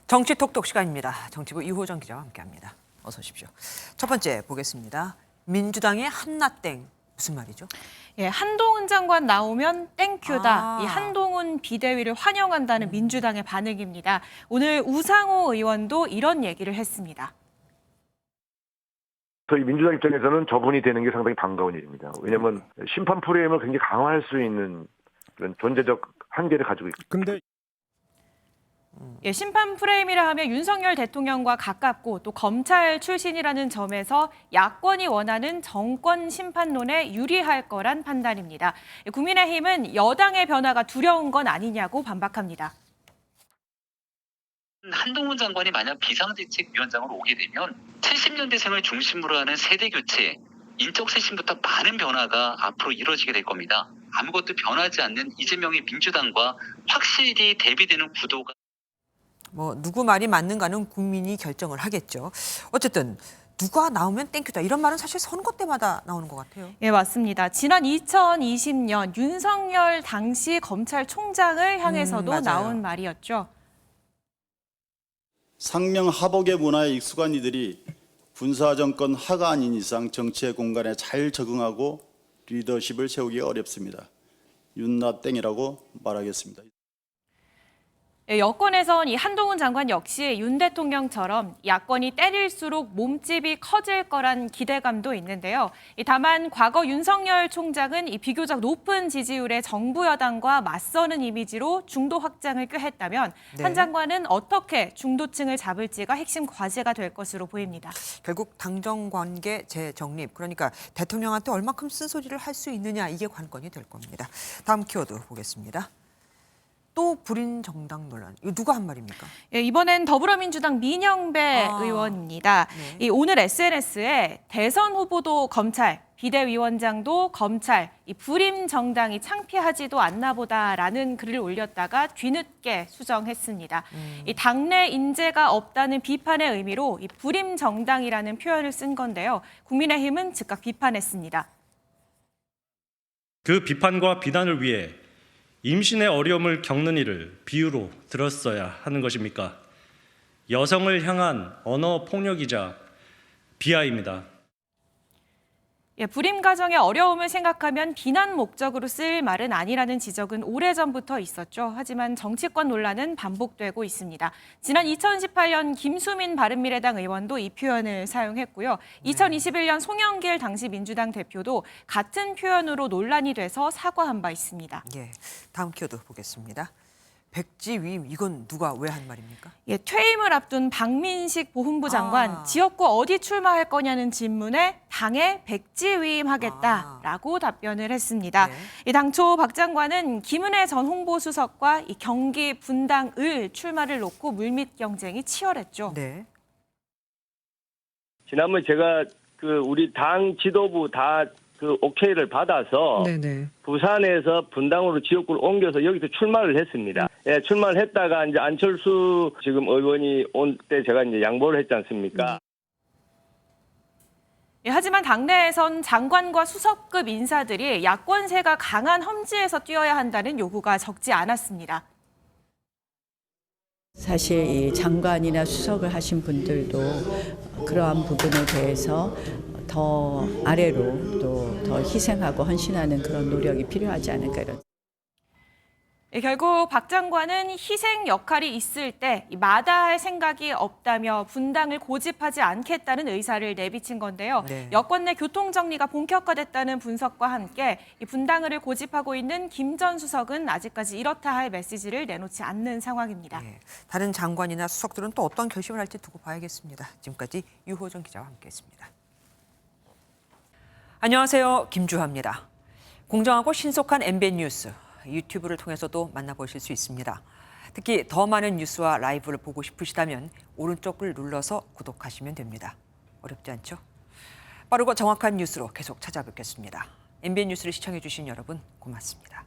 정치 톡톡 시간입니다. 정치부 이호정 기자와 함께합니다. 어서 오십시오. 첫 번째 보겠습니다. 민주당의 한나땡 무슨 말이죠? 예, 한동훈 장관 나오면 땡큐다. 이 한동훈 비대위를 환영한다는 민주당의 반응입니다. 오늘 우상호 의원도 이런 얘기를 했습니다. 저희 민주당 입장에서는 저분이 되는 게 상당히 반가운 일입니다. 왜냐하면 심판 프레임을 굉장히 강화할 수 있는 그런 존재적 한계를 가지고 있습니다. 예, 심판 프레임이라 하면 윤석열 대통령과 가깝고 또 검찰 출신이라는 점에서 야권이 원하는 정권 심판론에 유리할 거란 판단입니다. 국민의힘은 여당의 변화가 두려운 건 아니냐고 반박합니다. 한동훈 장관이 만약 비상대책위원장으로 오게 되면 70년대생을 중심으로 하는 세대교체, 인적 쇄신부터 많은 변화가 앞으로 이루어지게 될 겁니다. 아무것도 변하지 않는 이재명의 민주당과 확실히 대비되는 구도가 누구 말이 맞는가는 국민이 결정을 하겠죠. 어쨌든 누가 나오면 땡큐다 이런 말은 사실 선거 때마다 나오는 것 같아요. 예, 맞습니다. 지난 2020년 윤석열 당시 검찰총장을 향해서도 나온 말이었죠. 상명하복의 문화에 익숙한 이들이 군사정권 하가 아닌 이상 정치의 공간에 잘 적응하고 리더십을 세우기 어렵습니다. 윤나땡이라고 말하겠습니다. 여권에선 이 한동훈 장관 역시 윤 대통령처럼 야권이 때릴수록 몸집이 커질 거란 기대감도 있는데요. 다만 과거 윤석열 총장은 이 비교적 높은 지지율의 정부 여당과 맞서는 이미지로 중도 확장을 꾀했다면 한 장관은 어떻게 중도층을 잡을지가 핵심 과제가 될 것으로 보입니다. 결국 당정 관계 재정립, 그러니까 대통령한테 얼마큼 쓴소리를 할 수 있느냐 이게 관건이 될 겁니다. 다음 키워드 보겠습니다. 또 불임 정당 논란. 이거 누가 한 말입니까? 예, 이번엔 더불어민주당 민영배 의원입니다. 이 오늘 SNS에 대선 후보도 검찰, 비대위원장도 검찰, 이 불임 정당이 창피하지도 않나 보다라는 글을 올렸다가 뒤늦게 수정했습니다. 이 당내 인재가 없다는 비판의 의미로 이 불임 정당이라는 표현을 쓴 건데요. 국민의힘은 즉각 비판했습니다. 그 비판과 비난을 위해 임신의 어려움을 겪는 이를 비유로 들었어야 하는 것입니까? 여성을 향한 언어 폭력이자 비하입니다. 예, 불임 가정의 어려움을 생각하면 비난 목적으로 쓸 말은 아니라는 지적은 오래전부터 있었죠. 하지만 정치권 논란은 반복되고 있습니다. 지난 2018년 김수민 바른미래당 의원도 이 표현을 사용했고요. 2021년 송영길 당시 민주당 대표도 같은 표현으로 논란이 돼서 사과한 바 있습니다. 예, 다음 키워드 보겠습니다. 백지 위임, 이건 누가 왜 한 말입니까? 예, 퇴임을 앞둔 박민식 보훈부 장관, 지역구 어디 출마할 거냐는 질문에 당에 백지 위임하겠다라고 답변을 했습니다. 이 당초 박 장관은 김은혜 전 홍보수석과 이 경기 분당을 출마를 놓고 물밑 경쟁이 치열했죠. 네. 지난번 제가 우리 당 지도부 다 오케이를 받아서 부산에서 분당으로 지역구를 옮겨서 여기서 출마를 했습니다. 예, 출마를 했다가 이제 안철수 지금 의원이 온 때 제가 이제 양보를 했지 않습니까? 예, 하지만 당내에선 장관과 수석급 인사들이 야권세가 강한 험지에서 뛰어야 한다는 요구가 적지 않았습니다. 사실 이 장관이나 수석을 하신 분들도 그러한 부분에 대해서 더 아래로 또 더 희생하고 헌신하는 그런 노력이 필요하지 않을까 이런. 결국 박 장관은 희생 역할이 있을 때 마다할 생각이 없다며 분당을 고집하지 않겠다는 의사를 내비친 건데요. 여권 내 교통 정리가 본격화됐다는 분석과 함께 이 분당을 고집하고 있는 김 전 수석은 아직까지 이렇다 할 메시지를 내놓지 않는 상황입니다. 다른 장관이나 수석들은 또 어떤 결심을 할지 두고 봐야겠습니다. 지금까지 유호정 기자와 함께했습니다. 안녕하세요. 김주하입니다. 공정하고 신속한 MBN 뉴스. 유튜브를 통해서도 만나보실 수 있습니다. 특히 더 많은 뉴스와 라이브를 보고 싶으시다면 오른쪽을 눌러서 구독하시면 됩니다. 어렵지 않죠? 빠르고 정확한 뉴스로 계속 찾아뵙겠습니다. MBN 뉴스를 시청해 주신 여러분 고맙습니다.